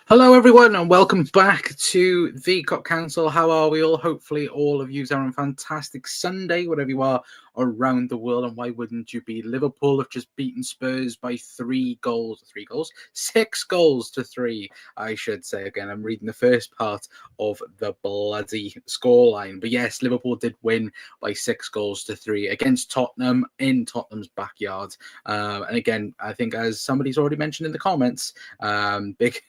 Hello, everyone, and welcome back to the Cop Council. How are we all? Hopefully, all of you are on a fantastic Sunday, wherever you are around the world. And why wouldn't you be? Liverpool have just beaten Spurs by 6 goals to 3, I should say. Again, I'm reading the first part of the bloody scoreline. But yes, Liverpool did win by 6 goals to 3 against Tottenham in Tottenham's backyard. And again, I think as somebody's already mentioned in the comments, big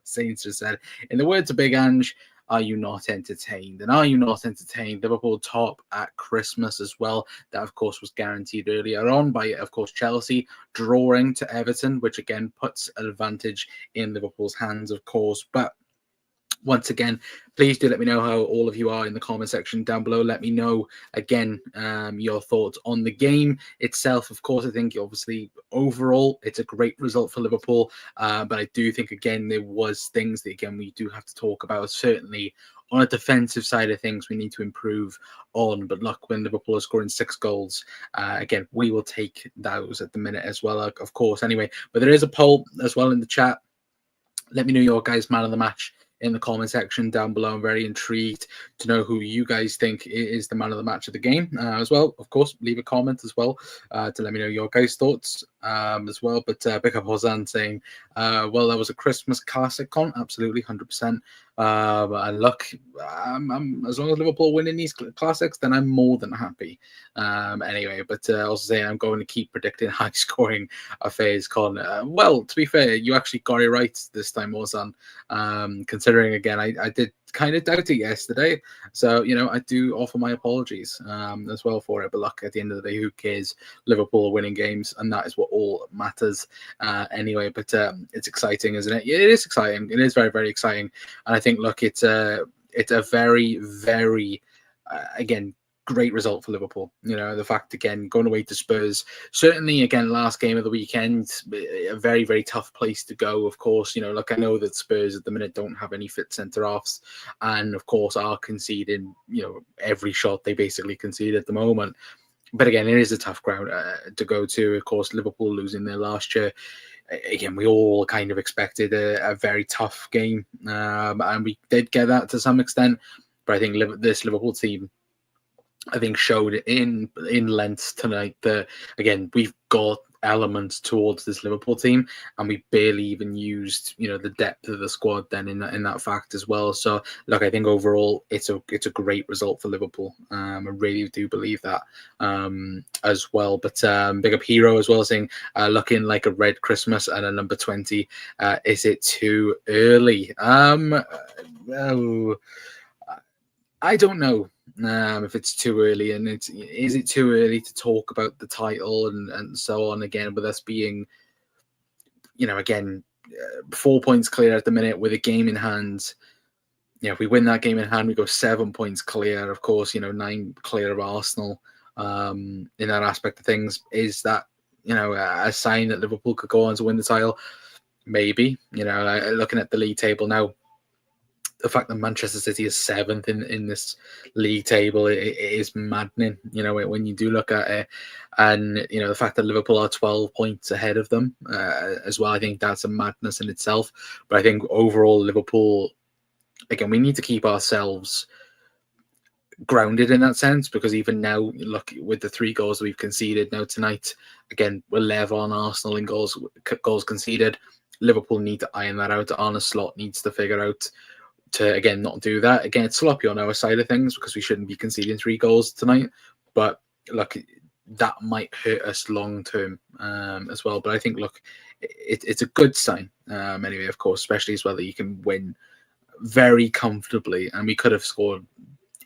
Saints just said, in the words of Big Ange, are you not entertained? And are you not entertained? Liverpool top at Christmas as well. That, of course, was guaranteed earlier on by, of course, Chelsea drawing to Everton, which again puts an advantage in Liverpool's hands, of course. But once again, please do let me know how all of you are in the comment section down below. Let me know, again, your thoughts on the game itself. Of course, I think, obviously, overall, it's a great result for Liverpool. But I do think, again, there was things that, again, we do have to talk about. Certainly, on a defensive side of things, we need to improve on. But look, when Liverpool are scoring 6 goals, again, we will take those at the minute as well, of course, anyway. But there is a poll as well in the chat. Let me know your guys' man of the match in the comment section down below. I'm very intrigued to know who you guys think is the man of the match of the game as well. Of course, leave a comment as well to let me know your guys' thoughts as well. But pick up Hosan saying, well, that was a Christmas classic, Con. Absolutely, 100%. And look, as long as Liverpool winning these classics, then I'm more than happy. Anyway, but also saying I'm going to keep predicting high-scoring affairs, Con. Well, to be fair, you actually got it right this time, Hosan. Considering, again, I did kind of doubt it yesterday. So, you know, I do offer my apologies as well for it. But look, at the end of the day, who cares? Liverpool are winning games, and that is what all matters anyway. But it's exciting, isn't it? It is exciting. It is very, very exciting. And I think, look, it's a very, very, again, great result for Liverpool. You know, the fact, again, going away to Spurs, certainly, again, last game of the weekend, a very, very tough place to go, of course. You know, look, I know that Spurs at the minute don't have any fit centre-halves and, of course, are conceding, you know, every shot they basically concede at the moment. But again, it is a tough ground to go to. Of course, Liverpool losing their last year. Again, we all kind of expected a very tough game, and we did get that to some extent. But I think this Liverpool team, I think, showed in length tonight that, again, we've got elements towards this Liverpool team, and we barely even used, you know, the depth of the squad then in that fact as well. So look, I think overall it's a great result for Liverpool. I really do believe that as well. But big up Hero as well, saying looking like a red Christmas and a number 20. Is it too early? Well, I don't know if it's too early, and is it too early to talk about the title and so on, again, with us being, you know, again, 4 points clear at the minute with a game in hand. You know, if we win that game in hand, we go 7 points clear. Of course, you know, 9 clear of Arsenal. In that aspect of things, is that, you know, a sign that Liverpool could go on to win the title? Maybe. You know, looking at the league table now, the fact that Manchester City is 7th in this league table, it is maddening, you know, when you do look at it. And, you know, the fact that Liverpool are 12 points ahead of them as well, I think that's a madness in itself. But I think overall, Liverpool, again, we need to keep ourselves grounded in that sense, because even now, look, with the 3 goals we've conceded now tonight, again, we're level on Arsenal in goals conceded. Liverpool need to iron that out. Arne Slot needs to figure out to, again, not do that. Again, it's sloppy on our side of things because we shouldn't be conceding 3 goals tonight. But look, that might hurt us long term as well. But I think, look, it's a good sign anyway, of course, especially as well that you can win very comfortably. And we could have scored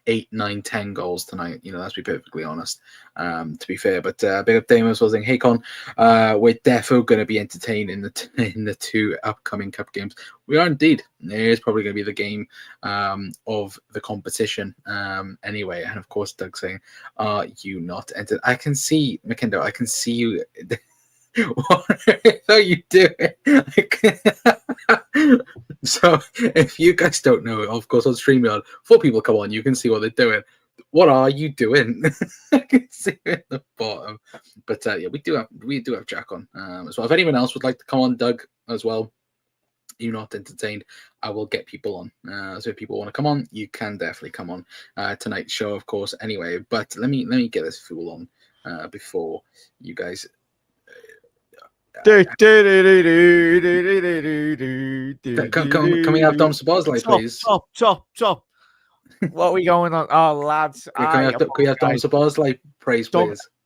8, 9, 10 goals tonight. You know, let's be perfectly honest, to be fair. But big up Damon as well, saying, hey, Con, we're defo going to be entertained in the 2 upcoming cup games. We are indeed. It is probably going to be the game of the competition anyway. And of course, Doug saying, are you not entered? I can see, McKindo, I can see you. What are you doing? So if you guys don't know, of course, on StreamYard, 4 people come on, you can see what they're doing. What are you doing? I can see you at the bottom. But yeah, we do have Jack on as well. If anyone else would like to come on, Doug, as well, you're not entertained, I will get people on. So if people want to come on, you can definitely come on tonight's show, of course. Anyway, but let me get this fool on before you guys. Can we have Dom Sabozlai, please? Top. What are we going on? Oh, lads. Can we have Dom Sabozlai, please?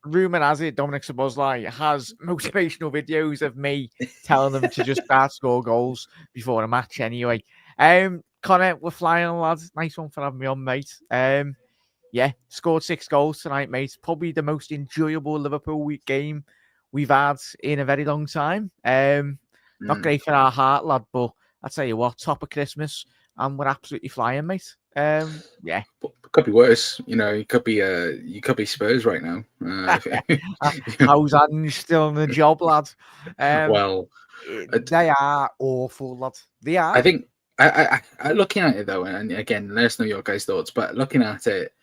Rumour has it Dominic Szoboszlai has motivational videos of me telling them to just start score goals before a match anyway. Connor, we're flying, lads. Nice one for having me on, mate. Yeah, scored 6 goals tonight, mate. Probably the most enjoyable Liverpool game we've had in a very long time. Not great for our heart, lad, but I tell you what, top of Christmas, and we're absolutely flying, mate. Yeah, could be worse. You could be Spurs right now. How's Ange still in the job, lad? Well, they are awful, lad. They are. I think I looking at it though, and again, let us know your guys' thoughts. But looking at it,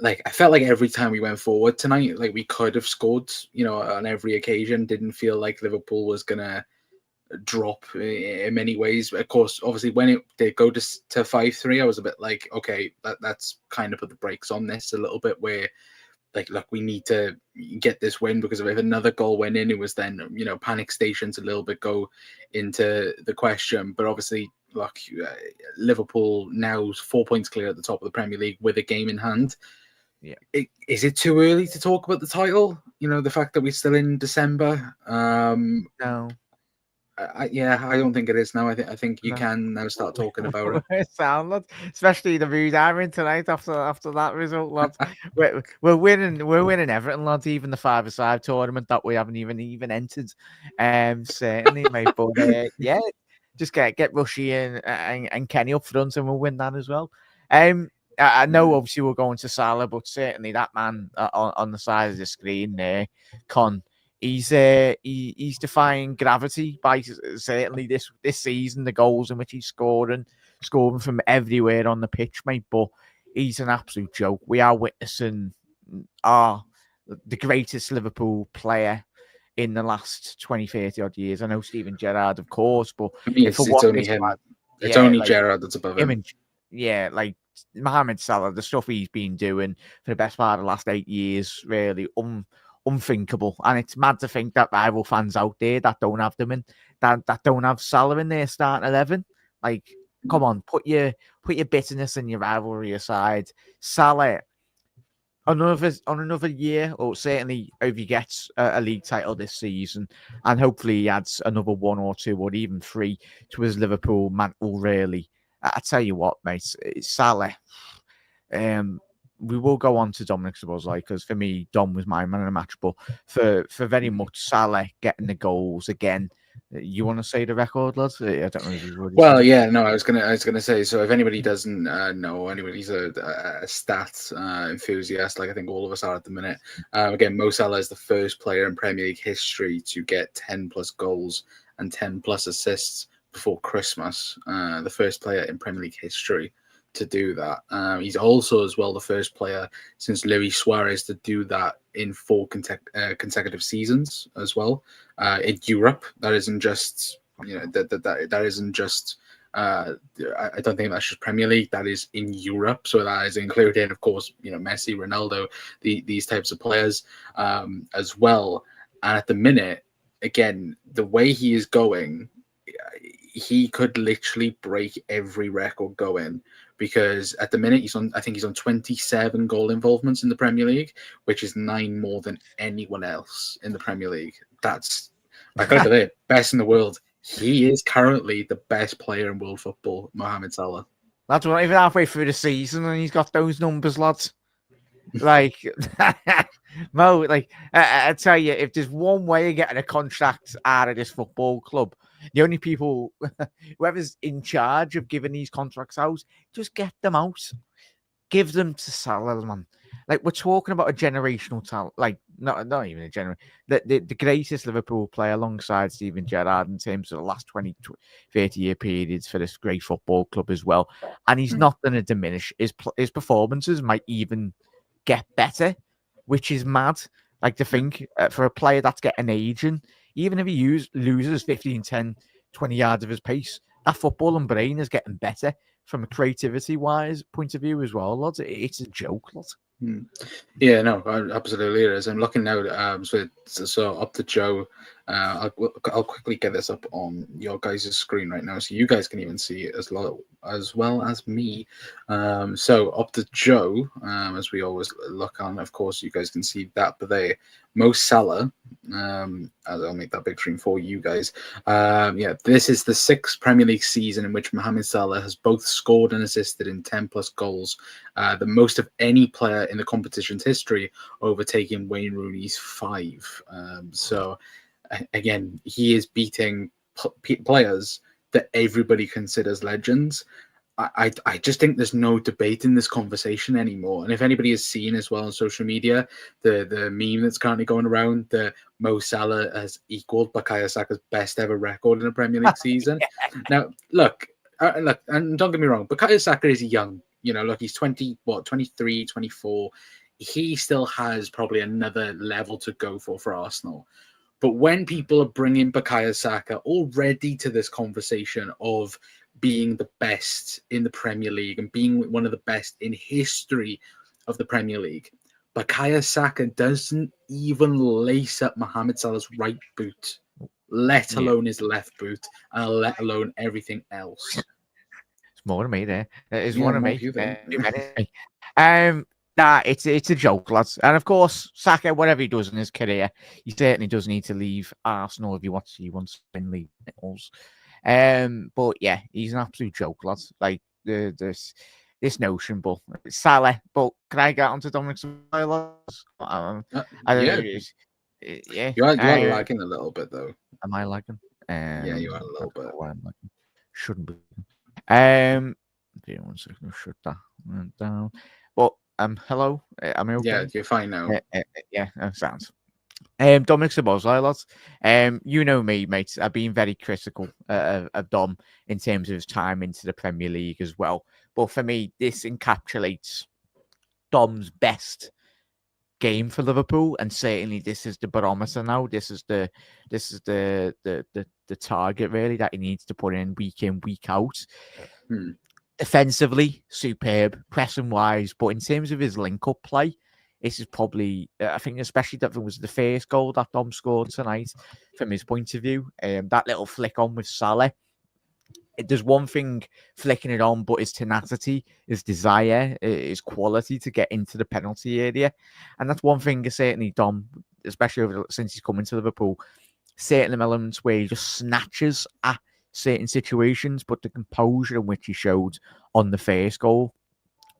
like I felt like every time we went forward tonight, like we could have scored. On every occasion. Didn't feel like Liverpool was gonna drop in many ways. Of course, obviously, when it did go to 5-3, I was a bit like, okay, that's kind of put the brakes on this a little bit. Where, like, look, we need to get this win, because if another goal went in, it was then panic stations a little bit go into the question. But obviously, look, Liverpool now 4 points clear at the top of the Premier League with a game in hand. Yeah, is it too early to talk about the title? The fact that we're still in December. No. I don't think it is now. I think you can now start talking about it. Sound, especially the mood I'm in tonight after that result, lads. we're winning Everton, lads. Even the 5-a-side tournament that we haven't even entered. Certainly, mate. But yeah, just get Rushy and Kenny up front, and we'll win that as well. I know obviously we're going to Salah, but certainly that man on the side of the screen there, Con. He's defying gravity by certainly this season, the goals in which he's scoring from everywhere on the pitch, mate. But he's an absolute joke. We are witnessing the greatest Liverpool player in the last 20, 30 odd years. I know Steven Gerrard, of course, but it's only him. It's only Gerrard that's above him. Like Mohamed Salah, the stuff he's been doing for the best part of the last 8 years, really unthinkable. And it's mad to think that rival fans out there that don't have them in, that don't have Salah in their starting 11. Like, come on, put your bitterness and your rivalry aside. Salah, on another year, or certainly if he gets a league title this season, and hopefully he adds another 1 or 2 or even 3 to his Liverpool mantle, really. I tell you what, mate, Salah. We will go on to Dominic Szoboszlai, because for me, Dom was my man of the match. But for very much Salah getting the goals again. You want to say the record, lads? I don't know if you've already said. Yeah, no, I was gonna say. So if anybody doesn't know, anybody's a stats enthusiast, like I think all of us are at the minute. Again, Mo Salah is the first player in Premier League history to get 10 plus goals and 10 plus assists before Christmas. The first player in Premier League history to do that. He's also as well the first player since Luis Suarez to do that in 4 consecutive seasons as well. In Europe, that isn't just that isn't just. I don't think that's just Premier League. That is in Europe, so that is including, of course, Messi, Ronaldo, these types of players as well. And at the minute, again, the way he is going, he could literally break every record going, because at the minute I think he's on 27 goal involvements in the Premier League, which is 9 more than anyone else in the Premier League. That's, I gotta believe, best in the world. He is currently the best player in world football, Mohamed Salah. Lads, we're not even halfway through the season and he's got those numbers, lads. Like, Mo, like, I tell you, if there's one way of getting a contract out of this football club, the only people, whoever's in charge of giving these contracts out, just get them out. Give them to Salah, man. Like, we're talking about a generational talent, like not even a the greatest Liverpool player alongside Steven Gerrard in terms of the last 20, 30-year periods for this great football club as well. And he's not going to diminish. His performances might even get better, which is mad. Like, to think for a player that's getting aging, even if he loses 15, 10, 20 yards of his pace, that footballing brain is getting better from a creativity-wise point of view as well, lads. It's a joke, lads. Yeah, no, absolutely it is. I'm looking now. So up to Joe. I'll quickly get this up on your guys' screen right now, so you guys can even see it as well as me. So up to Joe, as we always look on. Of course, you guys can see that, but they Mo Salah. I'll make that big screen for you guys. This is the 6th Premier League season in which Mohamed Salah has both scored and assisted in 10 plus goals, the most of any player in the competition's history, overtaking Wayne Rooney's 5. So again, he is beating players that everybody considers legends. I just think there's no debate in this conversation anymore. And if anybody has seen as well on social media, the meme that's currently going around, that Mo Salah has equaled Bukayo Saka's best ever record in a Premier League season. Now, look, and don't get me wrong, Bukayo Saka is young. Look, he's 23, 24. He still has probably another level to go for Arsenal. But when people are bringing Bukayo Saka already to this conversation of being the best in the Premier League and being one of the best in history of the Premier League, Bukayo Saka doesn't even lace up Mohamed Salah's right boot, let alone his left boot, and let alone everything else. It's more than me there. It's Yeah, one of more me. you then. It's a joke, lads. And of course, Saka, whatever he does in his career, he certainly does need to leave Arsenal if he wants to win league titles. But yeah, he's an absolute joke, lads. Like this notion, but Salah. But can I get onto Dominic Szoboszlai? I don't know. Yeah, you are lagging a little bit though. Am I lagging? Yeah, you are a little bit. Shouldn't be. 1 second, shut that down. But hello, am I okay? Yeah, you're fine now. Yeah, sounds. Dominic Szoboszlai, lads. You know me, mate. I've been very critical of Dom in terms of his time into the Premier League as well. But for me, this encapsulates Dom's best game for Liverpool, and certainly this is the barometer now. This is the target really that he needs to put in, week out. Defensively, superb, pressing wise, but in terms of his link-up play, this is probably, I think, especially that was the first goal that Dom scored tonight, from his point of view. That little flick on with Salah. There's one thing flicking it on, but his tenacity, his desire, his quality to get into the penalty area. And that's one thing certainly Dom, especially since he's come into Liverpool, certain elements where he just snatches at certain situations, but the composure in which he showed on the first goal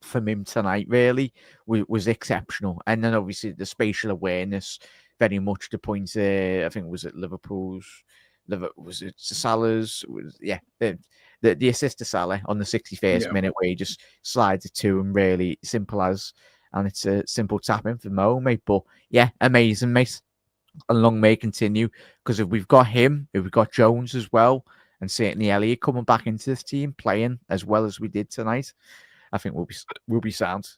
from him tonight really was exceptional. And then obviously the spatial awareness, very much the point, I think was it Liverpool's, was it Salah's? The assist to Salah on the 61st minute where he just slides it to him, really simple as, and it's a simple tap in for Mo, mate. But yeah, amazing, mate. And long may it continue, because if we've got him, if we've got Jones as well, and certainly Elliott coming back into this team, playing as well as we did tonight, I think we'll be sound.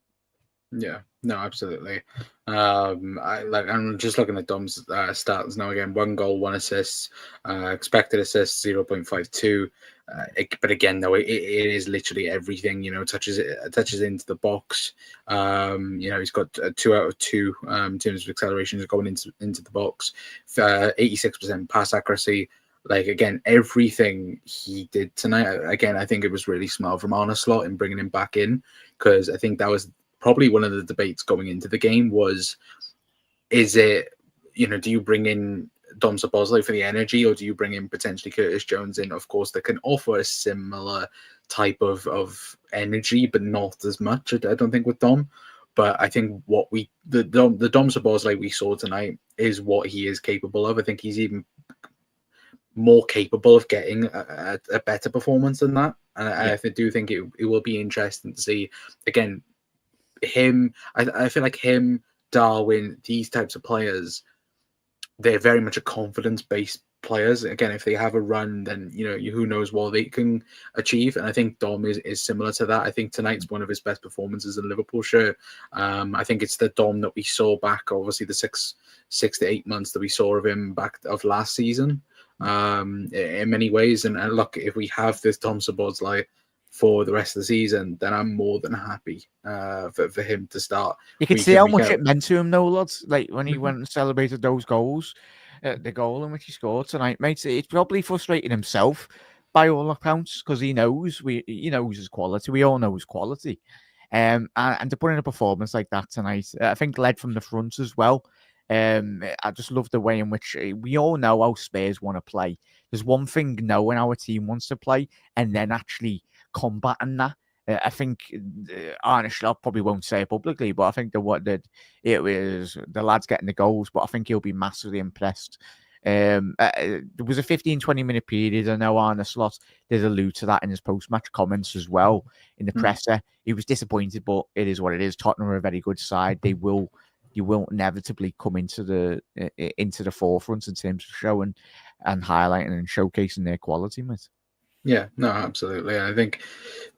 Yeah, no, absolutely. I'm just looking at Dom's stats now. Again, 1 goal, 1 assist, expected assists 0.52. But again, though, it is literally everything. Touches into the box. He's got 2 out of 2 in terms of accelerations going into the box. 86% pass accuracy. Like, again, everything he did tonight. Again, I think it was really smart from Arne Slot in bringing him back in, because I think that was probably one of the debates going into the game was, is it, do you bring in Dom Szoboszlai for the energy, or do you bring in potentially Curtis Jones in? Of course, they can offer a similar type of energy, but not as much, I don't think, with Dom. But I think the Dom Szoboszlai we saw tonight is what he is capable of. I think he's even more capable of getting a better performance than that. And I do think it will be interesting to see, again, I feel like him, Darwin, these types of players, they're very much a confidence-based players. Again, if they have a run, then who knows what they can achieve. And I think Dom is similar to that. I think tonight's one of his best performances in Liverpool shirt. I think it's the Dom that we saw back, obviously the six to 8 months that we saw of him back of last season. In many ways, and look, if we have this Dom Szoboszlai for the rest of the season, then I'm more than happy for him to start. You could see how much it meant to him, though, lads. Like when he went and celebrated those goals, the goal in which he scored tonight, mate. It's probably frustrating himself by all accounts because he knows his quality. We all know his quality, and to put in a performance like that tonight, I think led from the front as well. I just love the way in which we all know how Spurs want to play. There's one thing knowing our team wants to play and then actually combating that. I think Arne Slot probably won't say it publicly, but I think it was the lads getting the goals, but I think he'll be massively impressed. There was a 15-20 minute period. I know Arne Slot did allude to that in his post-match comments as well in the presser. He was disappointed, but it is what it is. Tottenham are a very good side. You will inevitably come into the forefront in terms of showing and highlighting and showcasing their quality, mate. Yeah, no, absolutely. And I think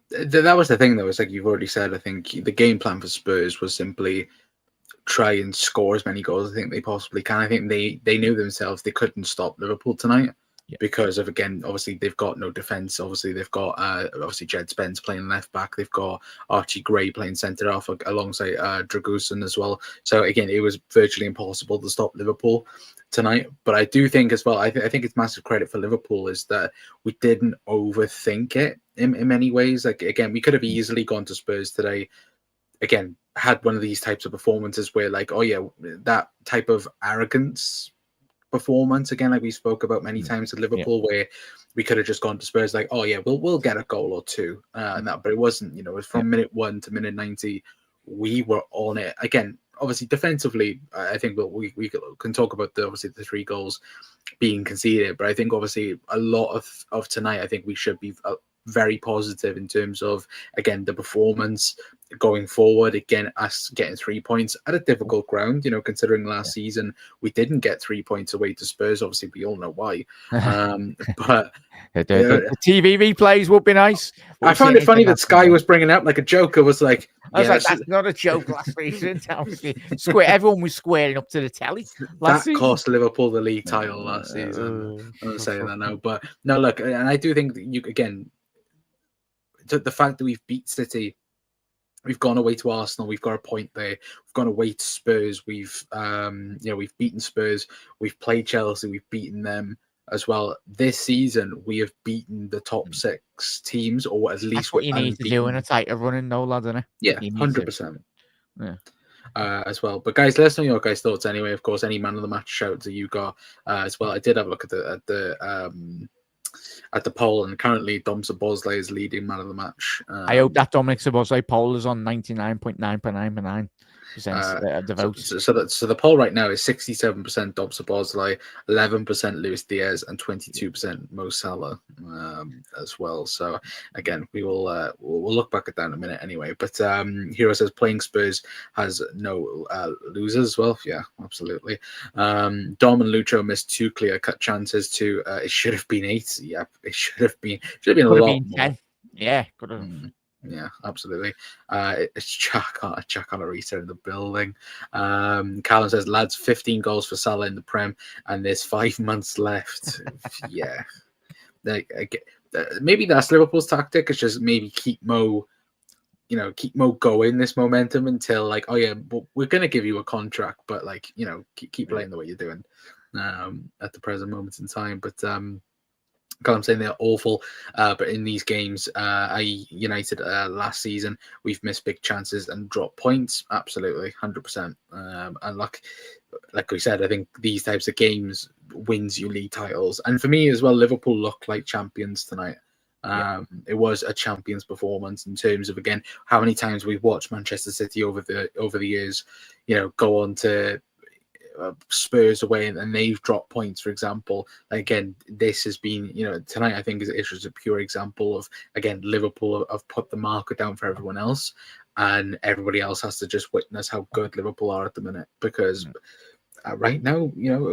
that was the thing, though. It's like you've already said. I think the game plan for Spurs was simply try and score as many goals as I think they possibly can. I think they knew themselves they couldn't stop Liverpool tonight because of, again, obviously they've got no defence. Obviously they've got obviously Jed Spence playing left back. They've got Archie Gray playing centre half alongside Dragusin as well. So again, it was virtually impossible to stop Liverpool tonight. But I do think as well, I think it's massive credit for Liverpool is that we didn't overthink it in many ways. Like, again, we could have easily gone to Spurs today, again, had one of these types of performances where, like, oh yeah, that type of arrogance performance, again, like we spoke about many times at Liverpool, where we could have just gone to Spurs like, oh yeah, we'll get a goal or two, and that, but it wasn't. It was from minute 1 to minute 90, we were on it. Again, obviously defensively, I think we can talk about the 3 goals being conceded, but I think obviously a lot of tonight, I think we should be very positive in terms of, again, the performance going forward. Again, us getting 3 points at a difficult ground, considering last season we didn't get 3 points away to Spurs. Obviously, we all know why. But the TV replays would be nice. I found it funny that Sky was bringing up like a joke. I was like, that's not a joke last season. Everyone was squaring up to the telly. That cost Liverpool the league title last season. I'm saying that now, but no, look, and I do think that again, the fact that we've beat City, we've gone away to Arsenal, we've got a point there. We've gone away to Spurs, we've beaten Spurs, we've played Chelsea, we've beaten them as well. This season, we have beaten the top 6 teams, or at least that's what you need to do in a tighter running, though, lad, isn't it? Yeah, 100%. Yeah. As well, but guys, let us know your guys' thoughts anyway. Of course, any man of the match shout that you got as well. I did have a look at the poll, and currently Dom Szoboszlai is leading man of the match. I hope that Dominic Szoboszlai poll is on 99.9% the votes. So the poll right now is 67% Dom Szoboszlai, 11% Luis Diaz, and 22% Mo Salah as well. So again, we'll look back at that in a minute anyway. But Hero says playing Spurs has no losers as well. Yeah, absolutely. Dom and Lucho missed 2 clear-cut chances too. It should have been 8. Yeah, it should have been a lot more. 10. Yeah, could have. Yeah, absolutely. It's Jack Arita in the building. Callum says, lads, 15 goals for Salah in the Prem, and there's 5 months left. Yeah. Maybe that's Liverpool's tactic. It's just maybe keep Mo going, this momentum until, like, oh yeah, we're going to give you a contract, but, like, keep playing the way you're doing at the present moment in time. But I'm saying they're awful, but in these games, United last season, we've missed big chances and dropped points. Absolutely, 100%. And like we said, I think these types of games wins you league titles. And for me as well, Liverpool looked like champions tonight. It was a champions performance in terms of, again, how many times we've watched Manchester City over the years, go on to Spurs away and they've dropped points, for example. Again, this has been, tonight I think is a pure example of, again, Liverpool have put the marker down for everyone else. and everybody else has to just witness how good Liverpool are at the minute. Because right now,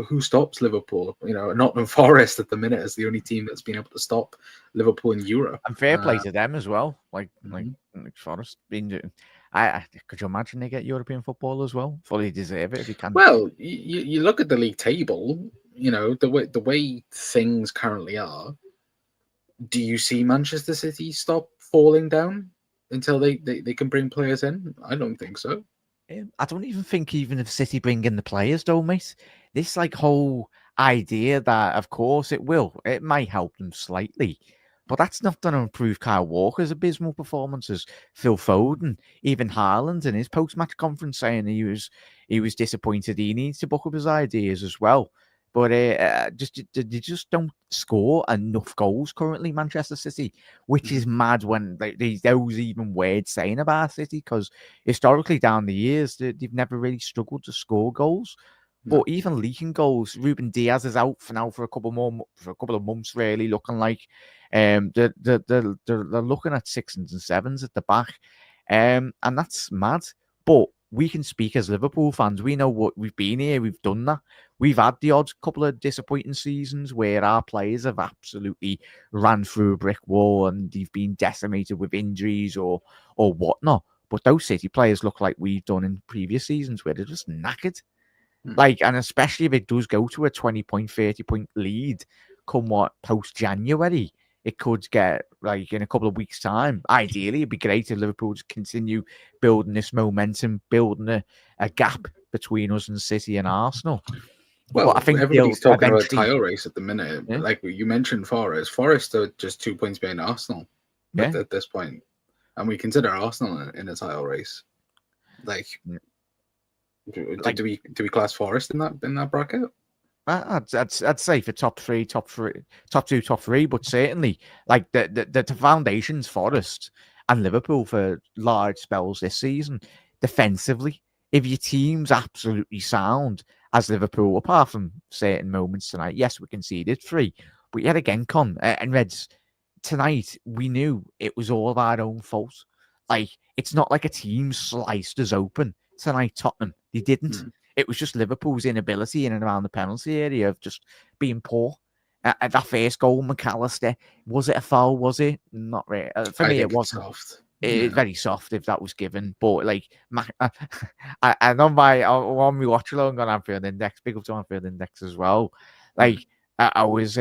who stops Liverpool? Nottingham Forest at the minute is the only team that's been able to stop Liverpool in Europe. And fair play to them as well. Like Forest being doing. Could you imagine they get European football as well? Fully deserve it if you can. Well, you look at the league table. The way things currently are. Do you see Manchester City stop falling down until they can bring players in? I don't think so. I don't even think even if City bring in the players, though, mate. This whole idea that, of course, it might help them slightly, but that's not going to improve Kyle Walker's abysmal performances. Phil Foden, even Haaland in his post-match conference saying he was disappointed. He needs to buck up his ideas as well. But they just don't score enough goals currently, Manchester City, which is mad when those even weird saying about City, because historically down the years, they've never really struggled to score goals. No. But even leaking goals, Ruben Diaz is out for a couple of months, really looking like they're looking at 6s and 7s at the back, and that's mad. But we can speak as Liverpool fans. We know what we've been here. We've done that. We've had the odd couple of disappointing seasons where our players have absolutely ran through a brick wall and they've been decimated with injuries or whatnot. But those City players look like we've done in previous seasons where they're just knackered. And especially if it does go to a 20-point, 30-point lead come post-January, it could get in a couple of weeks' time. Ideally, it'd be great if Liverpool just continue building this momentum, building a gap between us and City and Arsenal. Well, I think everybody's talking about a title race at the minute. Yeah. Like you mentioned, Forest are just 2 points behind Arsenal at this point, and we consider Arsenal in a title race. Do we class Forest in that bracket? I'd say for top two, top three, but certainly the foundations Forest and Liverpool for large spells this season. Defensively, if your team's absolutely sound as Liverpool, apart from certain moments tonight, yes, we conceded 3, but yet again, and Reds, tonight we knew it was all of our own fault. It's not like a team sliced us open tonight, Tottenham. They didn't. It was just Liverpool's inability in and around the penalty area of just being poor. At that first goal, McAllister, was it a foul? Was it? Not really. For me, it wasn't. Soft. It's very soft if that was given. But and on my watch along on Anfield Index, big up to Anfield Index as well. I was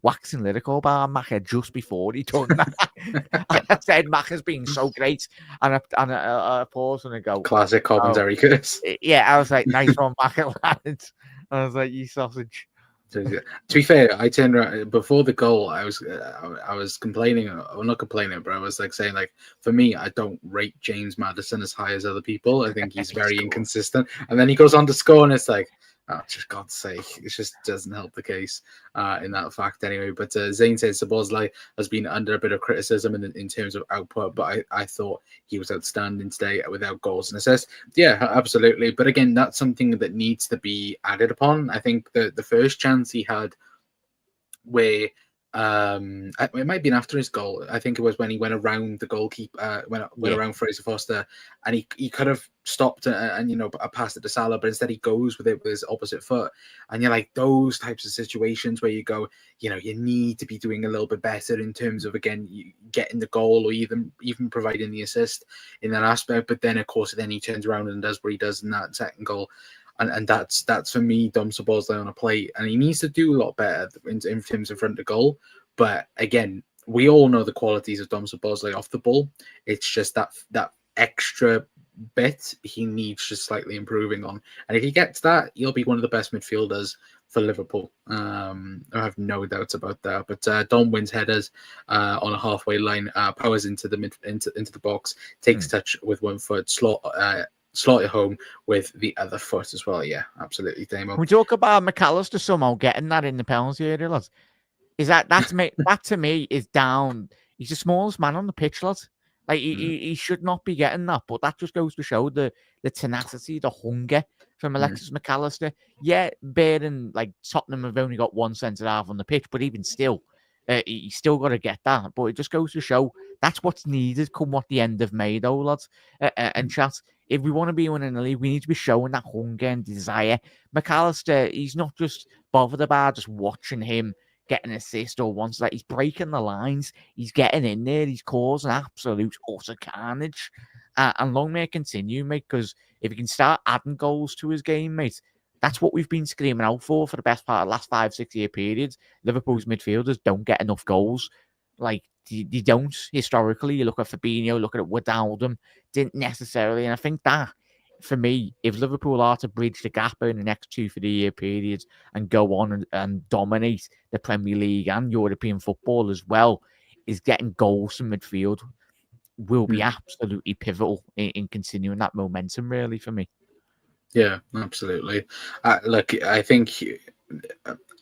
waxing lyrical about Maka just before he done that. I said Maka's been so great, and I paused and I go, classic commentary, Chris. Yeah, I was like, nice one, Maka, lads. I was like, you sausage. To be fair, I turned around before the goal. I was complaining. I'm not complaining, but I was saying for me, I don't rate James Maddison as high as other people. I think he's very inconsistent. And then he goes on to score, and it's just God's sake, it just doesn't help the case in that fact anyway. But Zane says Szoboszlai has been under a bit of criticism in terms of output, but I thought he was outstanding today without goals and assists. Yeah, absolutely. But again, that's something that needs to be added upon. I think the first chance he had where it might have been after his goal. I think it was when he went around the goalkeeper, went around Fraser Foster, and he could have stopped and passed it to Salah, but instead he goes with it with his opposite foot. And you're like, those types of situations where you go, you need to be doing a little bit better in terms of, again, getting the goal or even providing the assist in that aspect. But then, of course, he turns around and does what he does in that second goal. And that's for me, Dom Szoboszlai on a plate. And he needs to do a lot better in terms of front of goal. But again, we all know the qualities of Dom Szoboszlai off the ball. It's just that extra bit he needs just slightly improving on. And if he gets that, he'll be one of the best midfielders for Liverpool. I have no doubts about that. But Dom wins headers on a halfway line, powers into the box, takes touch with one foot, slot it home with the other foot as well. Yeah, absolutely, Damo. We talk about McAllister somehow getting that in the penalty area, lads. Is that to me is down? He's the smallest man on the pitch, lads. He should not be getting that, but that just goes to show the tenacity, the hunger from Alexis McAllister. Yeah, bearing Tottenham have only got one centre half on the pitch, but even still, He's still got to get that, but it just goes to show that's what's needed come what the end of May, though, lads. And chat, if we want to be winning the league, we need to be showing that hunger and desire. McAllister, he's not just bothered about just watching him get an assist or once, like he's breaking the lines, he's getting in there, he's causing absolute utter carnage. And long may it continue, mate, because if he can start adding goals to his game, mate, that's what we've been screaming out for the best part of the last 5-6 year periods. Liverpool's midfielders don't get enough goals. Like, they don't historically. You look at Fabinho, look at Wijnaldum, didn't necessarily. And I think that, for me, if Liverpool are to bridge the gap in the next 2-3 year periods and go on and dominate the Premier League and European football as well, is getting goals from midfield will be absolutely pivotal in continuing that momentum, really, for me. Yeah, absolutely. Look, I think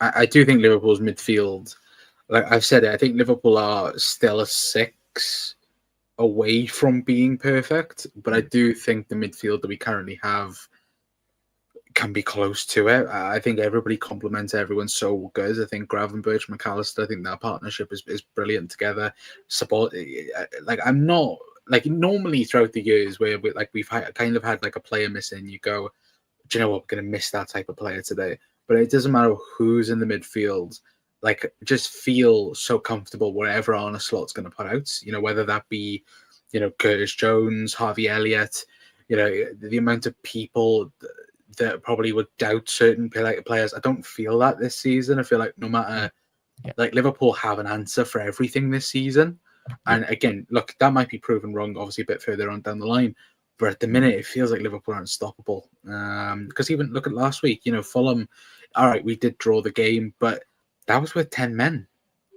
I do think Liverpool's midfield, like I've said it, I think Liverpool are still a 6 away from being perfect, but I do think the midfield that we currently have can be close to it. I think everybody complements everyone so good. I think Gravenberch, McAllister, I think that partnership is brilliant together. Support, like I'm not like normally throughout the years where we've kind of had like a player missing, you go, do you know what, we're going to miss that type of player today. But it doesn't matter who's in the midfield, like just feel so comfortable wherever Arne Slot's going to put out, you know, whether that be, you know, Curtis Jones, Harvey Elliott, you know, the amount of people that probably would doubt certain players. I don't feel that this season. I feel like no matter, like Liverpool have an answer for everything this season. And again, look, that might be proven wrong, obviously a bit further on down the line. But at the minute, it feels like Liverpool are unstoppable. Because even look at last week, you know, Fulham, all right, we did draw the game, but that was with 10 men.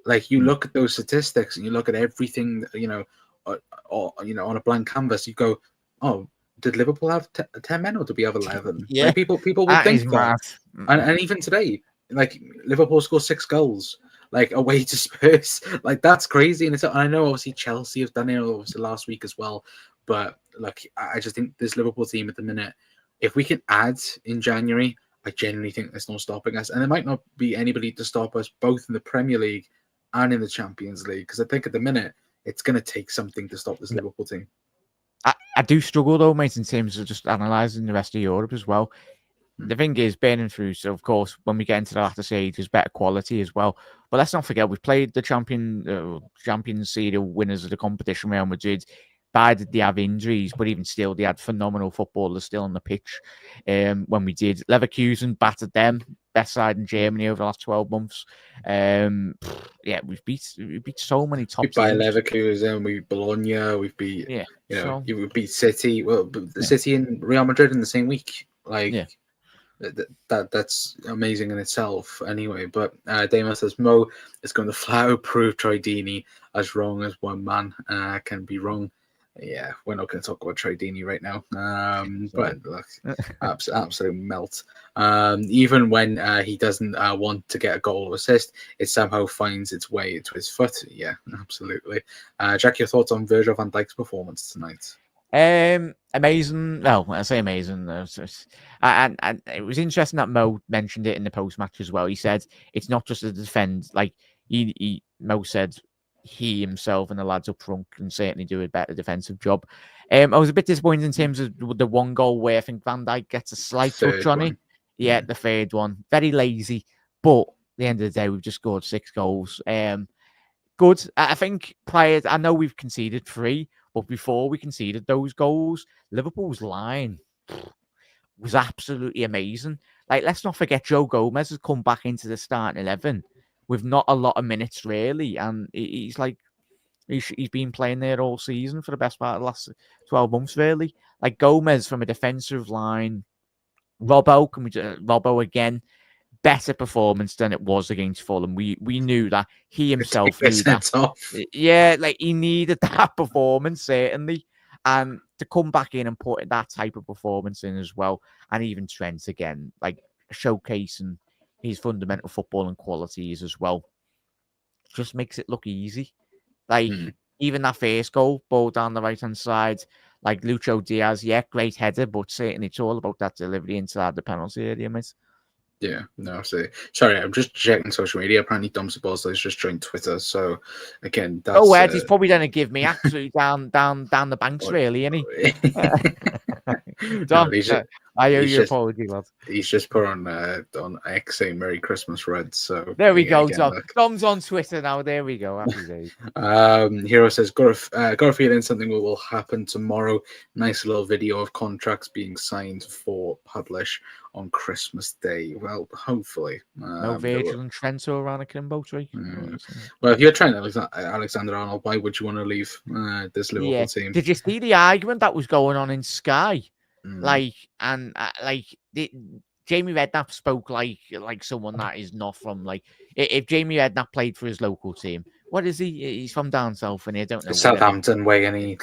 Like, you look at those statistics and you look at everything, you know, or you know, on a blank canvas, you go, oh, did Liverpool have 10 men or did we have 11? Yeah. Like, people would think that. And even today, like, Liverpool scored 6 goals. Like, away to Spurs. Like, that's crazy. And I know, obviously, Chelsea have done it, obviously, last week as well. But, look, I just think this Liverpool team at the minute, if we can add in January, I genuinely think there's no stopping us. And there might not be anybody to stop us, both in the Premier League and in the Champions League. Because I think at the minute, it's going to take something to stop this Liverpool team. I do struggle, though, mate, in terms of just analysing the rest of Europe as well. The thing is, burning through, so of course, when we get into the latter stage, there's better quality as well. But let's not forget, we've played the Champions League winners of the competition, Real Madrid. Did they have injuries, but even still, they had phenomenal footballers still on the pitch when we did. Leverkusen battered them, best side in Germany over the last 12 months. Yeah, we've beat so many top teams. We beat Leverkusen, we beat Bologna, we've beat, we beat City. Well, City and Real Madrid in the same week. Like, that's amazing in itself anyway. But Damo says Mo is going to flat out prove Troy Deeney as wrong as one man can be wrong. Yeah, we're not going to talk about Troy Deeney right now. But look, absolute melt. Even when he doesn't want to get a goal or assist, it somehow finds its way to his foot. Yeah, absolutely. Jack, your thoughts on Virgil van Dijk's performance tonight? Amazing. Well, I say amazing. And it was interesting that Mo mentioned it in the post match as well. He said it's not just a defend. Like Mo said, he himself and the lads up front can certainly do a better defensive job. I was a bit disappointed in terms of the one goal where I think Van Dijk gets a slight touch on it. Yeah, the third one, very lazy. But at the end of the day, we've just scored 6 goals. Good. I think I know we've conceded 3. But before we conceded those goals, Liverpool's line was absolutely amazing. Like, let's not forget, Joe Gomez has come back into the starting 11 with not a lot of minutes, really. And he's been playing there all season for the best part of the last 12 months, really. Like, Gomez from a defensive line. Robbo again. Better performance than it was against Fulham. We knew that. He himself knew that. Yeah, like, he needed that performance, certainly. And to come back in and put that type of performance in as well. And even Trent again, like, showcasing his fundamental footballing qualities as well. Just makes it look easy. Like, even that first goal, ball down the right-hand side, like Lucho Diaz, yeah, great header, but certainly it's all about that delivery inside the penalty area, mate. Yeah, no, sorry, I'm just checking social media. Apparently, Dom Sabozla has just joined Twitter. So, again, that's... Oh, Ed, he's probably going to give me absolutely down the banks, really, isn't he? No, Dom, I owe you an apology, lad. He's just put on X saying Merry Christmas, Red. So there we go, again, Dom. Dom's on Twitter now. There we go. Happy days. Hero says, got a feeling something will happen tomorrow. Nice little video of contracts being signed for publish on Christmas Day. Well, hopefully. No Virgil and Trent or around a Kimbo tree. Well, if you're trying Alexander Arnold, why would you want to leave this Liverpool team? Did you see the argument that was going on in Sky? Mm. Jamie Redknapp spoke like someone that is not from if Jamie Redknapp played for his local team, what is he? He's from down south, and I don't know. Southampton way, and he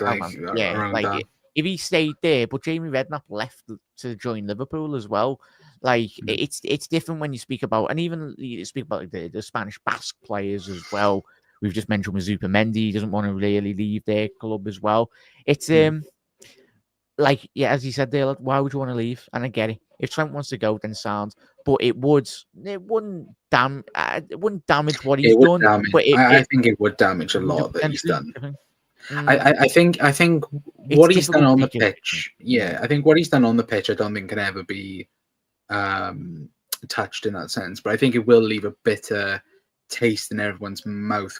if he stayed there, but Jamie Redknapp left to join Liverpool as well. It's different when you speak about, and even you speak about the Spanish Basque players as well. We've just mentioned with Zupimendi, he doesn't want to really leave their club as well. It's as you said there, why would you want to leave? And I get it. If Trent wants to go, then sound. But it wouldn't damage what he's done. I think it would damage a lot that he's done. I think what he's done on the pitch. I think what he's done on the pitch, I don't think can ever be touched in that sense. But I think it will leave a bitter taste in everyone's mouth.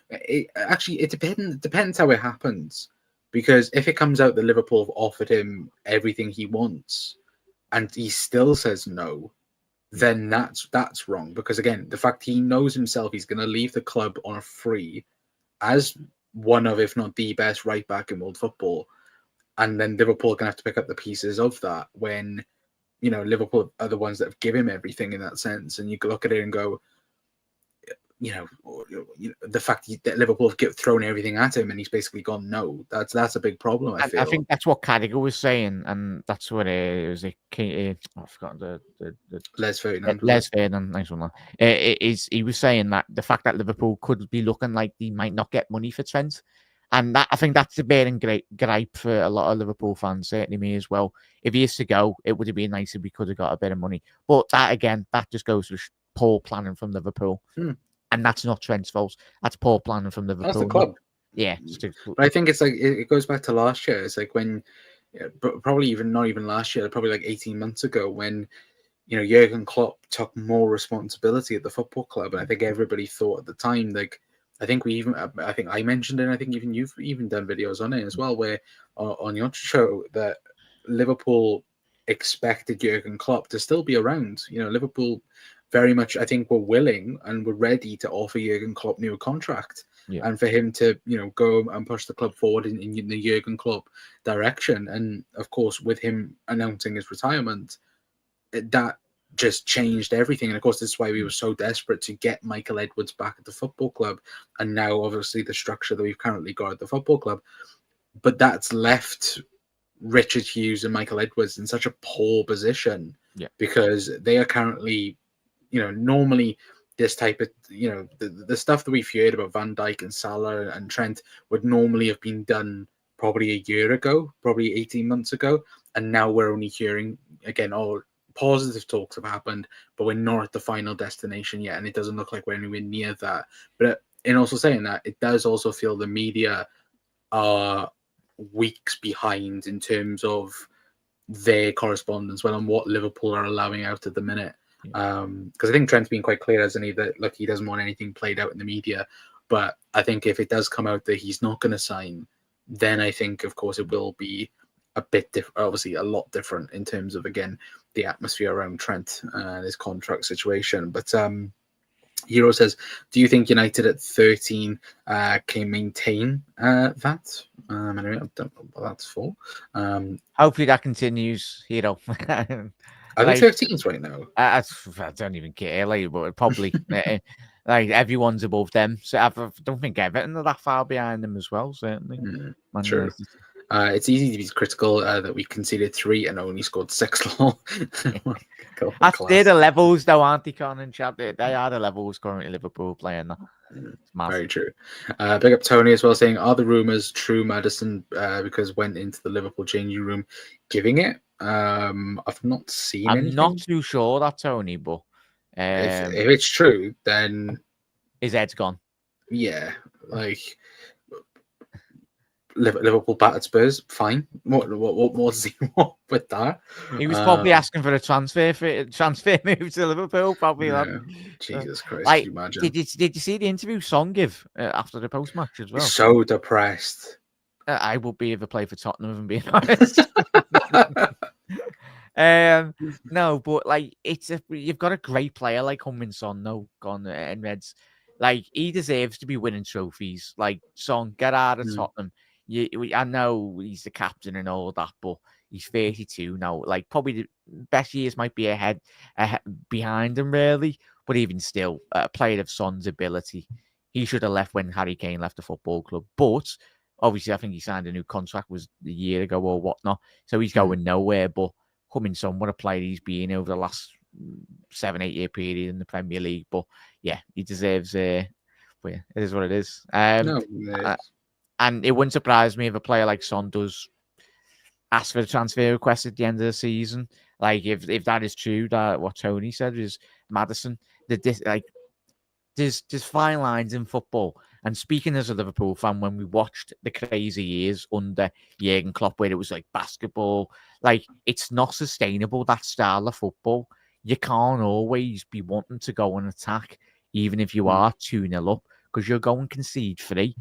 It depends how it happens. Because if it comes out that Liverpool have offered him everything he wants, and he still says no, then that's wrong. Because again, the fact he knows himself he's going to leave the club on a free as one of, if not the best right back in world football, and then Liverpool are going to have to pick up the pieces of that when, Liverpool are the ones that have given him everything in that sense. And you look at it and go, the fact that Liverpool have thrown everything at him and he's basically gone no. That's a big problem. I think that's what Carragher was saying, and that's what it was. I forgot the Les Ferdinand. Les Ferdinand, nice one. He was saying that the fact that Liverpool could be looking like they might not get money for Trent, and I think that's the bearing gripe for a lot of Liverpool fans, certainly me as well. If he is to go, it would have been nice if we could have got a bit of money, but that just goes to poor planning from Liverpool. And that's not Trent's fault. That's poor planning from Liverpool. That's the club. Yeah. But I think it's it goes back to last year. It's like when, probably not even last year, probably 18 months ago when, Jurgen Klopp took more responsibility at the football club. And I think everybody thought at the time, I think I mentioned it, and I think even you've even done videos on it as well, where on your show that Liverpool expected Jurgen Klopp to still be around. Liverpool very much, I think, were willing and were ready to offer Jurgen Klopp new contract, and for him to, go and push the club forward in the Jurgen Klopp direction. And of course, with him announcing his retirement, that just changed everything. And of course, this is why we were so desperate to get Michael Edwards back at the football club. And now, obviously, the structure that we've currently got at the football club, but that's left Richard Hughes and Michael Edwards in such a poor position because they are currently, normally this type of, the stuff that we've heard about Van Dijk and Salah and Trent would normally have been done probably a year ago, probably 18 months ago. And now we're only hearing, again, all positive talks have happened, but we're not at the final destination yet. And it doesn't look like we're anywhere near that. But in also saying that, it does also feel the media are weeks behind in terms of their correspondence, on what Liverpool are allowing out at the minute. Because I think Trent's been quite clear, hasn't he, that he doesn't want anything played out in the media. But I think if it does come out that he's not going to sign, then I think, of course, it will be a bit different, obviously a lot different in terms of, again, the atmosphere around Trent and his contract situation. But Hero says, do you think United at 13 can maintain that? Anyway, I don't know what that's for. Hopefully that continues, Hero. I think 13s right now. I don't even care, but probably everyone's above them. So I don't think Everton are that far behind them as well, certainly. True. It's easy to be critical that we conceded 3 and only scored 6. They're the levels, though, aren't they, Con and Chad? They are the levels currently Liverpool playing. Very true. Big up Tony as well, saying, are the rumours true? Maddison because went into the Liverpool changing room giving it. I've not seen I'm anything. not too sure that, Tony, but If it's true, then his head's gone. yeah, like Liverpool battered Spurs, fine. What more does he want with that? He was probably asking for a transfer move to Liverpool. Probably Yeah, that. Jesus Christ, Like, could you imagine? did you see the interview Son give after the post match as well? So depressed. I would be if I played for Tottenham, if I'm being honest. No, but like you've got a great player like Son, no, gone in Reds. Like he deserves to be winning trophies. Like Son, get out of Tottenham. I know he's the captain and all that, but he's 32 now. Like probably the best years might be ahead behind him, really. But even still, a player of Son's ability, he should have left when Harry Kane left the football club. But obviously, I think he signed a new contract was a year ago or whatnot, so he's going nowhere. But Son, what a player he's been over the last 7-8 year period in the Premier League. But yeah, he deserves but yeah, it is what it is. And it wouldn't surprise me if a player like Son does ask for a transfer request at the end of the season. Like if that is true, that what Tony said is Maddison, there's fine lines in football. And speaking as a Liverpool fan, when we watched the crazy years under Jurgen Klopp, where it was like basketball, like it's not sustainable, that style of football. You can't always be wanting to go and attack, even if you are 2-0 up, because you're going to concede 3.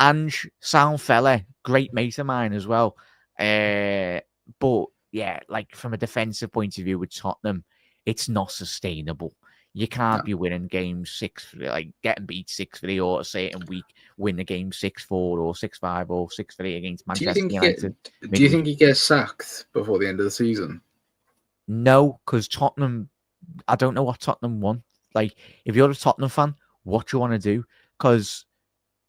Ange, sound fella, great mate of mine as well. But yeah, like from a defensive point of view with Tottenham, it's not sustainable. You can't be winning games 6-3, like getting beat 6-3 or a certain week, win the game 6-4 or 6-5 or 6-3 against Manchester United. Do you think he gets sacked before the end of the season? No, because Tottenham, I don't know what Tottenham want. Like, if you're a Tottenham fan, what do you want to do? Because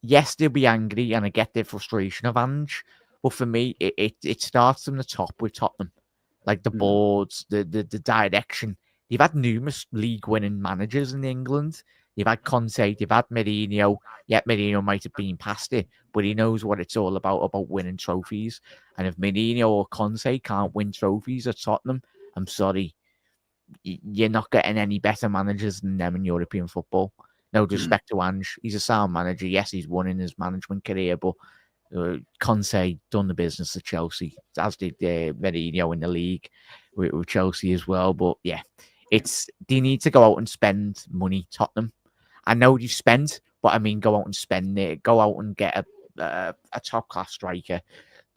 yes, they'll be angry and I get their frustration of Ange. But for me, it starts from the top with Tottenham. Like the boards, the direction. You've had numerous league-winning managers in England. You've had Conte, you've had Mourinho. Yeah, Mourinho might have been past it, but he knows what it's all about winning trophies. And if Mourinho or Conte can't win trophies at Tottenham, I'm sorry, you're not getting any better managers than them in European football. No disrespect to Ange. He's a sound manager. Yes, he's won in his management career, but Conte done the business at Chelsea, as did Mourinho in the league with Chelsea as well. But yeah, they need to go out and spend money, Tottenham. I know you've spent, but I mean, go out and spend it. Go out and get a top-class striker.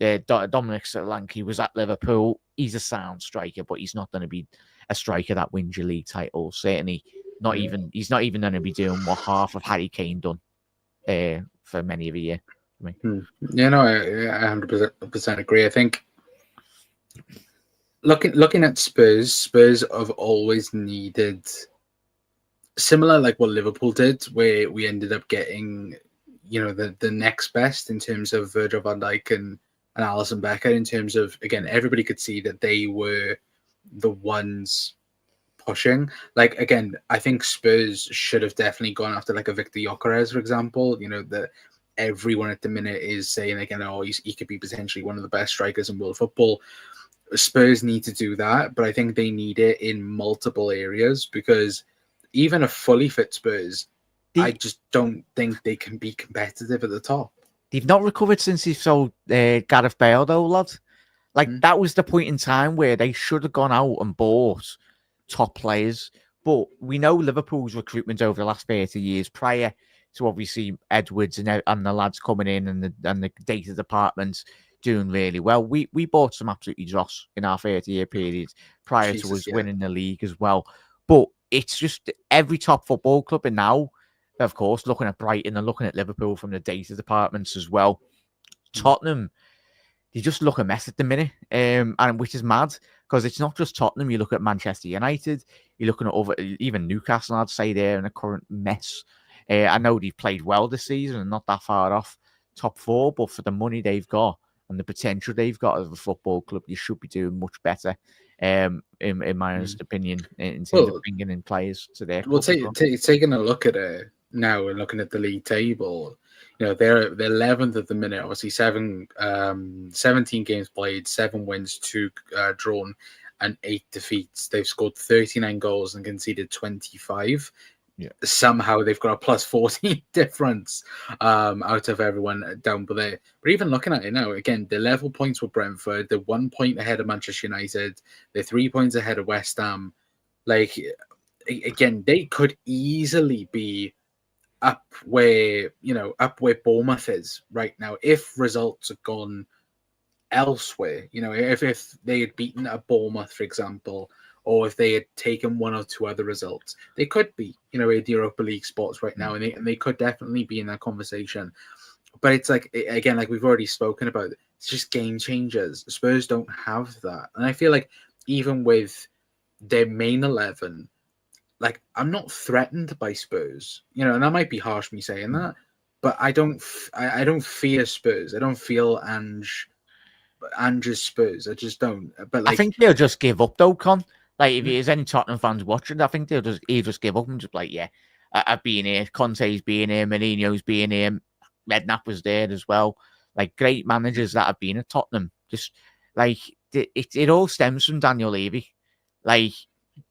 Dominic Solanke was at Liverpool. He's a sound striker, but he's not going to be a striker that wins your league title. Certainly not even. He's not even going to be doing what half of Harry Kane done for many of a year. Yeah, no, I 100% agree. I think looking at Spurs have always needed similar like what Liverpool did, where we ended up getting, the next best in terms of Virgil van Dijk and Alisson Becker, in terms of, again, everybody could see that they were the ones pushing. Like, again, I think Spurs should have definitely gone after like a Victor Gyökeres, for example. That everyone at the minute is saying again, he could be potentially one of the best strikers in world football. Spurs need to do that, but I think they need it in multiple areas, because even a fully fit Spurs, I just don't think they can be competitive at the top. They've not recovered since he sold Gareth Bale, though, lad. Like, that was the point in time where they should have gone out and bought top players. But we know Liverpool's recruitment over the last 30 years, prior to obviously Edwards and the lads coming in and the data departments doing really well. We bought some absolutely dross in our 30-year period prior to us winning the league as well. But it's just every top football club, and now, of course, looking at Brighton and looking at Liverpool from the data departments as well. Tottenham, they just look a mess at the minute, and which is mad, because it's not just Tottenham. You look at Manchester United, you're looking at even Newcastle, I'd say they're in a current mess. I know they've played well this season and not that far off top 4, but for the money they've got and the potential they've got as a football club, you should be doing much better, in my honest opinion, in terms of bringing in players to their club. Taking a look at it now and looking at the league table, they're 11th at the minute. Obviously, 17 games played, 7 wins, 2 drawn, and 8 defeats. They've scored 39 goals and conceded 25. Yeah. Somehow they've got a plus 14 difference out of everyone down below. But even looking at it now, again, they're level points with Brentford. They're 1 point ahead of Manchester United. They're 3 points ahead of West Ham. Like, again, they could easily be up where Bournemouth is right now if results had gone elsewhere. If they had beaten a Bournemouth, for example, or if they had taken 1 or 2 other results, they could be, in the Europa League spots right now, and they could definitely be in that conversation. But it's like, again, like we've already spoken about, it's just game changers. Spurs don't have that, and I feel like even with their main 11, like I'm not threatened by Spurs, and that might be harsh me saying that, but I don't fear Spurs. I don't feel Ange's Spurs. I just don't. But I think they'll just give up though, Con. Like if there's any Tottenham fans watching, I think he'll just give up and just like, yeah, I've been here. Conte's been here. Mourinho's been here. Redknapp was there as well. Like great managers that have been at Tottenham. Just like it all stems from Daniel Levy. Like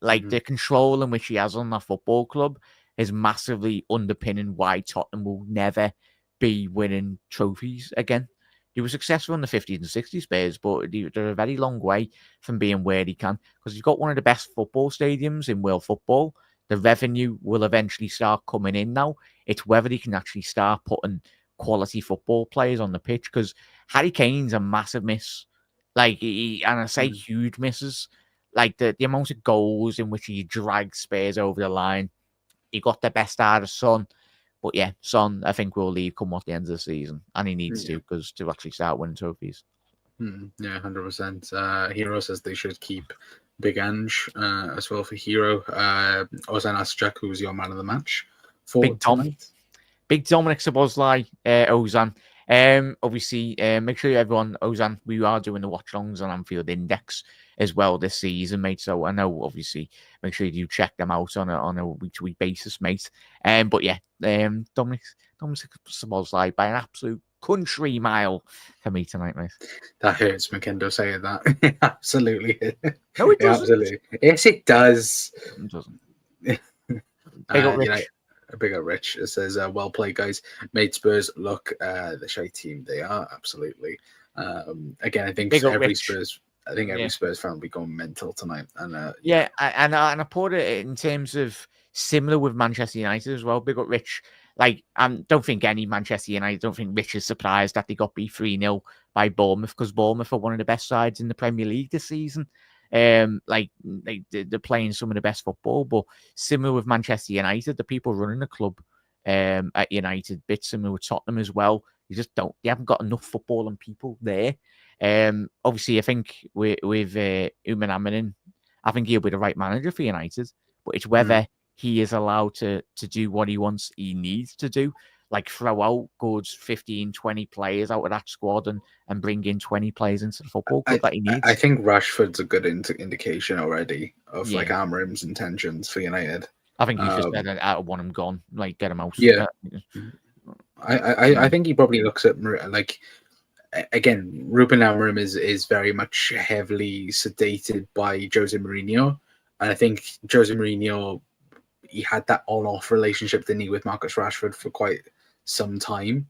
the control in which he has on that football club is massively underpinning why Tottenham will never be winning trophies again. He was successful in the 50s and 60s Spurs, but they're a very long way from being where he can, because he's got one of the best football stadiums in world football. The revenue will eventually start coming in now. It's whether he can actually start putting quality football players on the pitch, because Harry Kane's a massive miss. Like, and I say huge misses. Like the amount of goals in which he dragged Spurs over the line. He got the best out of Son. But yeah, Son, I think, will leave come at the end of the season. And he needs to actually start winning trophies. Yeah, 100%. Hero says they should keep Big Ange as well for Hero. Ozan asked Jack, who's your man of the match for Big Tom. tonight? Big Dominic Szoboszlai, Ozan. Obviously, make sure everyone, Ozan, we are doing the watch-alongs on Anfield Index as well this season, mate. So I know, obviously, make sure you check them out on a week-to-week basis, mate. But yeah, Dominic Szoboszlai by an absolute country mile for me tonight, mate. That hurts, McKendo, saying that. Absolutely. No, it doesn't. Absolutely. Yes, it does. It doesn't. Big up Rich. Big up Rich. It says, well played, guys. Made Spurs look the shy team they are. Absolutely. Again, I think every Spurs fan will be going mental tonight. And and I put it in terms of similar with Manchester United as well. Big up Rich. Like, I don't think any Manchester United, don't think Rich is surprised that they got beat 3-0 by Bournemouth, because Bournemouth are one of the best sides in the Premier League this season. They're playing some of the best football, but similar with Manchester United, the people running the club at United, bit similar with Tottenham as well. They haven't got enough football and people there. Obviously, I think with Uman Amorim, I think he'll be the right manager for United, but it's whether he is allowed to do what he needs to do, like throw out good 15, 20 players out of that squad and bring in 20 players into the football club that he needs. I think Rashford's a good indication already of like Amorim's intentions for United. I think he's just better out of one him gone, like get him out. Yeah. I think he probably looks at, like, again, Ruben Amorim is very much heavily sedated by Jose Mourinho. And I think Jose Mourinho, he had that on-off relationship, didn't he, with Marcus Rashford for quite some time,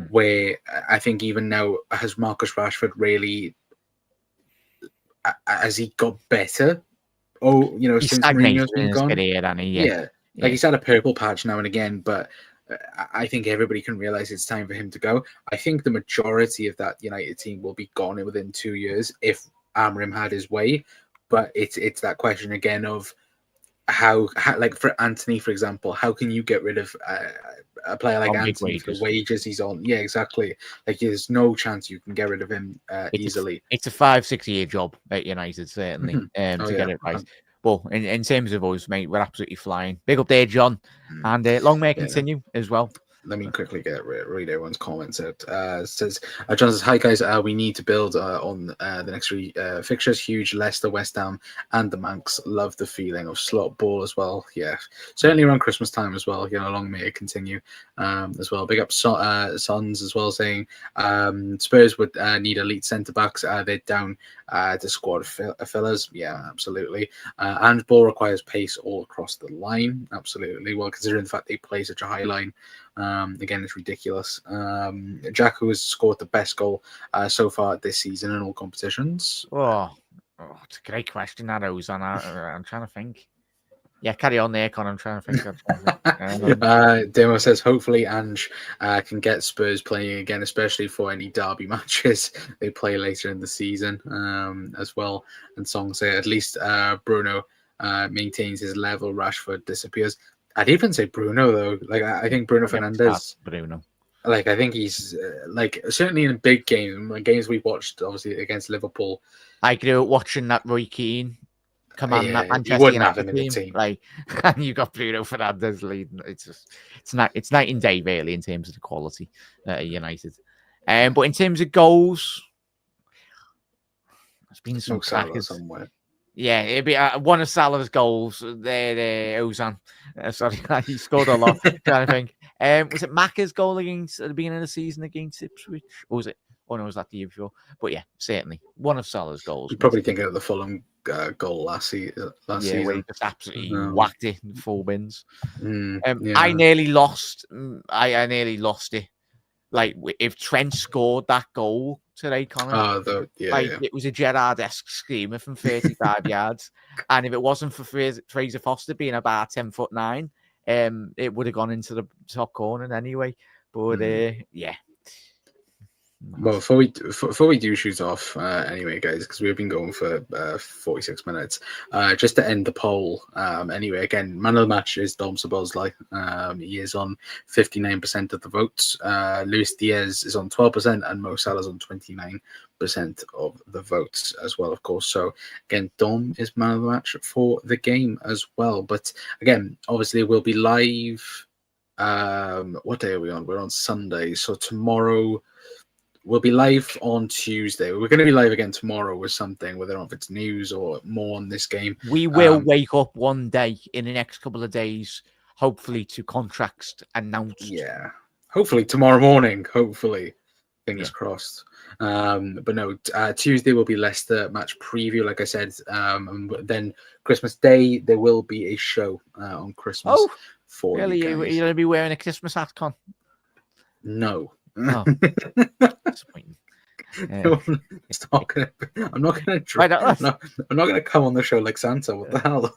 where I think even now, has Marcus Rashford really, has he got better? Since Mourinho's been gone? Like he's had a purple patch now and again, but I think everybody can realize it's time for him to go. I think the majority of that United team will be gone within 2 years if Amorim had his way. But it's that question again of how, like for Anthony, for example, how can you get rid of a player like Anthony for the wages he's on? Yeah, exactly. Like there's no chance you can get rid of him easily. It's a 5-6 year job at United, certainly, to get it right. But in terms of us, mate, we're absolutely flying. Big up there, John. And long may it continue as well. let me quickly read everyone's comments out. Says John says, "Hi guys, we need to build on the next three fixtures. Huge Leicester, West Ham, and the Manx. Love the feeling of slot ball as well. Yeah, certainly around Christmas time as well. Long may it continue as well. Big up Sons as well, saying Spurs would need elite centre backs. They're down to squad fillers. Yeah, absolutely. And ball requires pace all across the line. Absolutely. Well, considering the fact they play such a high line." Again, it's ridiculous. Jack, who has scored the best goal so far this season in all competitions. Oh, it's a great question, that Ozan. I'm trying to think. Yeah, carry on there, Con. I'm trying to think. Demo says, hopefully Ange can get Spurs playing again, especially for any derby matches they play later in the season as well. And Song say, at least Bruno maintains his level, Rashford disappears. I'd even say Bruno, though. Like, I think Bruno Fernandes. Bruno. Like, I think he's certainly in big games we watched, obviously against Liverpool. I grew up watching that Roy Keane command that Manchester United team. Like, and you got Bruno Fernandes leading. It's night and day really in terms of the quality at United. But in terms of goals, there's been some crackers somewhere. Yeah, it'd be one of Salah's goals. There, Ozan. Sorry, he scored a lot. Trying to think. Was it Macca's goal against at the beginning of the season against Ipswich? Or was it? Oh no, was that the year before? But yeah, certainly one of Salah's goals. You're probably thinking of the Fulham goal last season. Where he just absolutely whacked it in 4 wins. I nearly lost. I nearly lost it. Like, if Trent scored that goal today, Connor, it was a Gerrard-esque screamer from 35 yards. And if it wasn't for Fraser Foster being about 10'9", it would have gone into the top corner anyway. But yeah. Well, before we do shoot off, anyway, guys, because we've been going for 46 minutes, just to end the poll, anyway, again, man of the match is Dom Szoboszlai. He is on 59% of the votes. Luis Diaz is on 12%, and Mo Salah's on 29% of the votes as well, of course. So, again, Dom is man of the match for the game as well. But, again, obviously, we'll be live. What day are we on? We're on Sunday. So, tomorrow... We'll be live on Tuesday. We're going to be live again tomorrow with something, whether or not it's news or more on this game. We will wake up one day in the next couple of days, hopefully, to contracts announced. Yeah. Hopefully tomorrow morning. Hopefully. Fingers crossed. But no, Tuesday will be Leicester match preview, like I said. And then Christmas Day, there will be a show on Christmas. Oh, for really? You're going to be wearing a Christmas hat, Con? No. Oh. I'm not gonna come on the show like Santa. What the hell?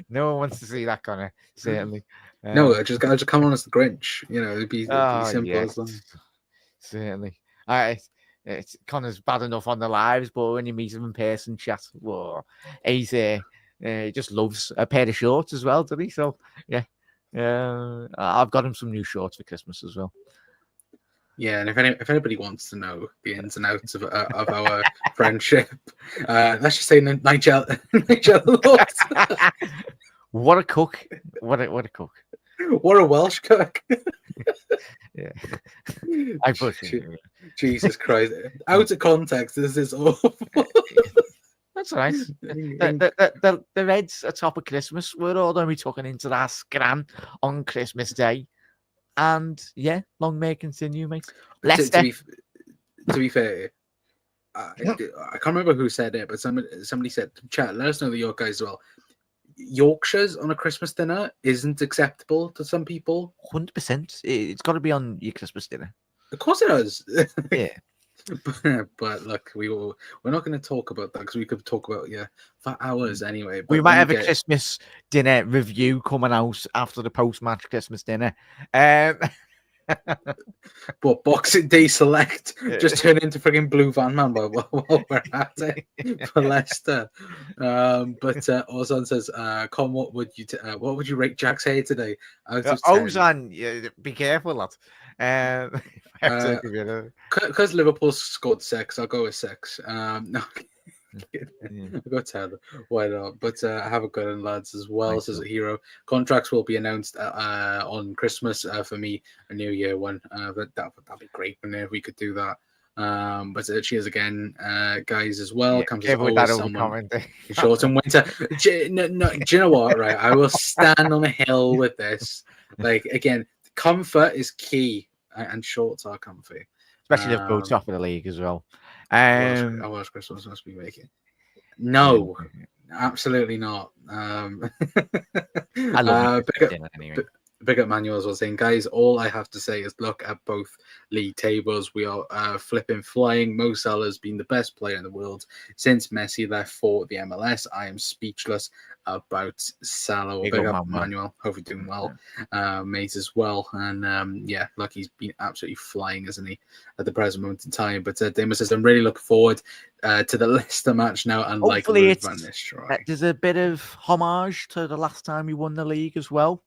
No one wants to see that, Connor. Certainly. No, I just come on as the Grinch. It'd be simple as that. Certainly. It's Connor's bad enough on the lives, but when you meet him in person, chat. Whoa, he's he just loves a pair of shorts as well, doesn't he? So yeah. I've got him some new shorts for Christmas as well. Yeah, and if anybody wants to know the ins and outs of our friendship, let's just say Nigel. What a cook! What a cook! What a Welsh cook! Yeah, I put Jesus Christ! Out of context, this is awful. That's all right. The Reds atop of Christmas, we're all going to be tucking into that scran on Christmas Day. And yeah, long may it continue, mate. Leicester. To be fair, I can't remember who said it, but somebody said, chat, let us know the York guys as well. Yorkshire's on a Christmas dinner isn't acceptable to some people. 100%. It's got to be on your Christmas dinner. Of course it does. Yeah. But look, we're not going to talk about that because we could talk about for hours anyway. But we might have a Christmas dinner review coming out after the post-match Christmas dinner. But Boxing Day Select just turned into frigging Blue Van Man while we're at it for Leicester. But Ozan says, "Con, what would you rate Jack's hair today?" Ozan, be careful, lad. Because Liverpool scored 6, I'll go with 6. No. I got to why not? But have a good one, lads, as well. Thanks, Says a hero. Contracts will be announced on Christmas for me, a New Year one. But that'd be great if we could do that. But cheers again, guys, as well. Comes as always someone short and winter. Do you know what? Right, I will stand on a hill with this. Like again, comfort is key, and shorts are comfy. Especially if both top of the league as well. I was Christmas must be making. No, absolutely not. I love dinner anyway. Big up Manuel as well, saying, guys, all I have to say is look at both league tables. We are flipping flying. Mo Salah's been the best player in the world since Messi left for the MLS. I am speechless about Salah. Big up Manuel. Hope you're doing well, mate, as well. And yeah, look, he's been absolutely flying, isn't he, at the present moment in time. But Dima says, I'm really looking forward to the Leicester match now. And hopefully there's a bit of homage to the last time we won the league as well.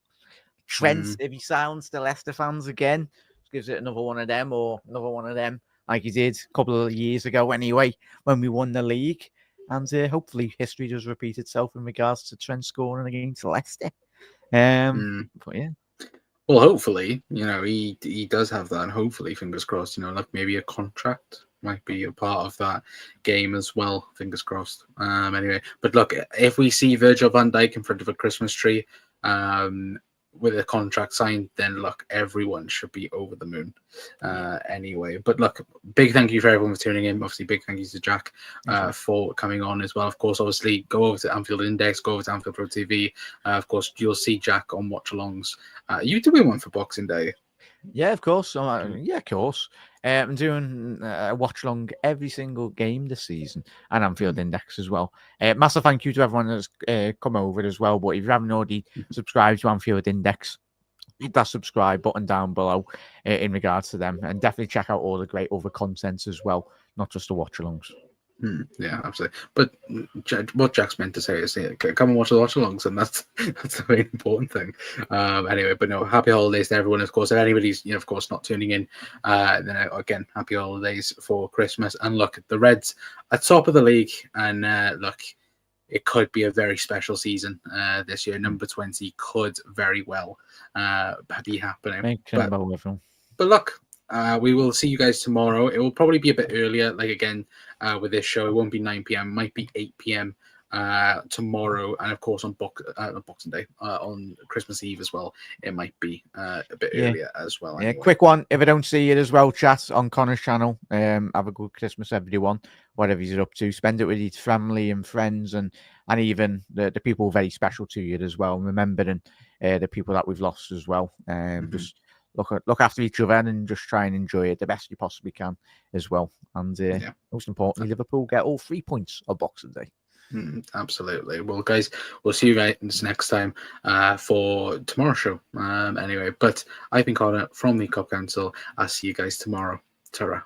Trent, if he sounds to Leicester fans again, gives it another one of them like he did a couple of years ago anyway, when we won the league. And hopefully history does repeat itself in regards to Trent scoring against Leicester. But yeah. Well, hopefully, he does have that, and hopefully, fingers crossed, like maybe a contract might be a part of that game as well. Fingers crossed. Anyway, but look, if we see Virgil van Dijk in front of a Christmas tree, with a contract signed, then look, everyone should be over the moon anyway. But look, big thank you for everyone for tuning in. Obviously, big thank you to Jack for coming on as well. Of course, obviously, go over to Anfield Index, go over to Anfield Pro TV. Of course, you'll see Jack on watch alongs. You doing one for Boxing Day? Yeah, of course. Yeah, of course. I'm doing a watch along every single game this season, and Anfield Index as well. Massive thank you to everyone that's come over as well. But if you haven't already subscribed to Anfield Index, hit that subscribe button down below in regards to them, and definitely check out all the great other content as well, not just the watch alongs. Yeah, absolutely. But what Jack's meant to say is, come and watch the watch-alongs, and that's the very important thing. Anyway, but no, happy holidays to everyone. Of course, if anybody's of course not tuning in, then again, happy holidays for Christmas. And look, the Reds at top of the league, and look, it could be a very special season this year. Number 20 could very well be happening. But look. We will see you guys tomorrow. It will probably be a bit earlier, like again, with this show. It won't be 9 p.m. It might be 8 p.m. Tomorrow. And of course, on Boxing Day, on Christmas Eve as well, it might be a bit earlier as well. Anyway. Quick one. If I don't see it as well, chat on Connor's channel. Have a good Christmas, everyone. Whatever you're up to. Spend it with your family and friends and even the people very special to you as well. Remembering the people that we've lost as well. Just look after each other and just try and enjoy it the best you possibly can as well. And most importantly, Liverpool get all 3 points on Boxing Day. Absolutely. Well, guys, we'll see you guys next time for tomorrow's show. Anyway, but I've been Connor from the Cup Council. I'll see you guys tomorrow. Ta-ra.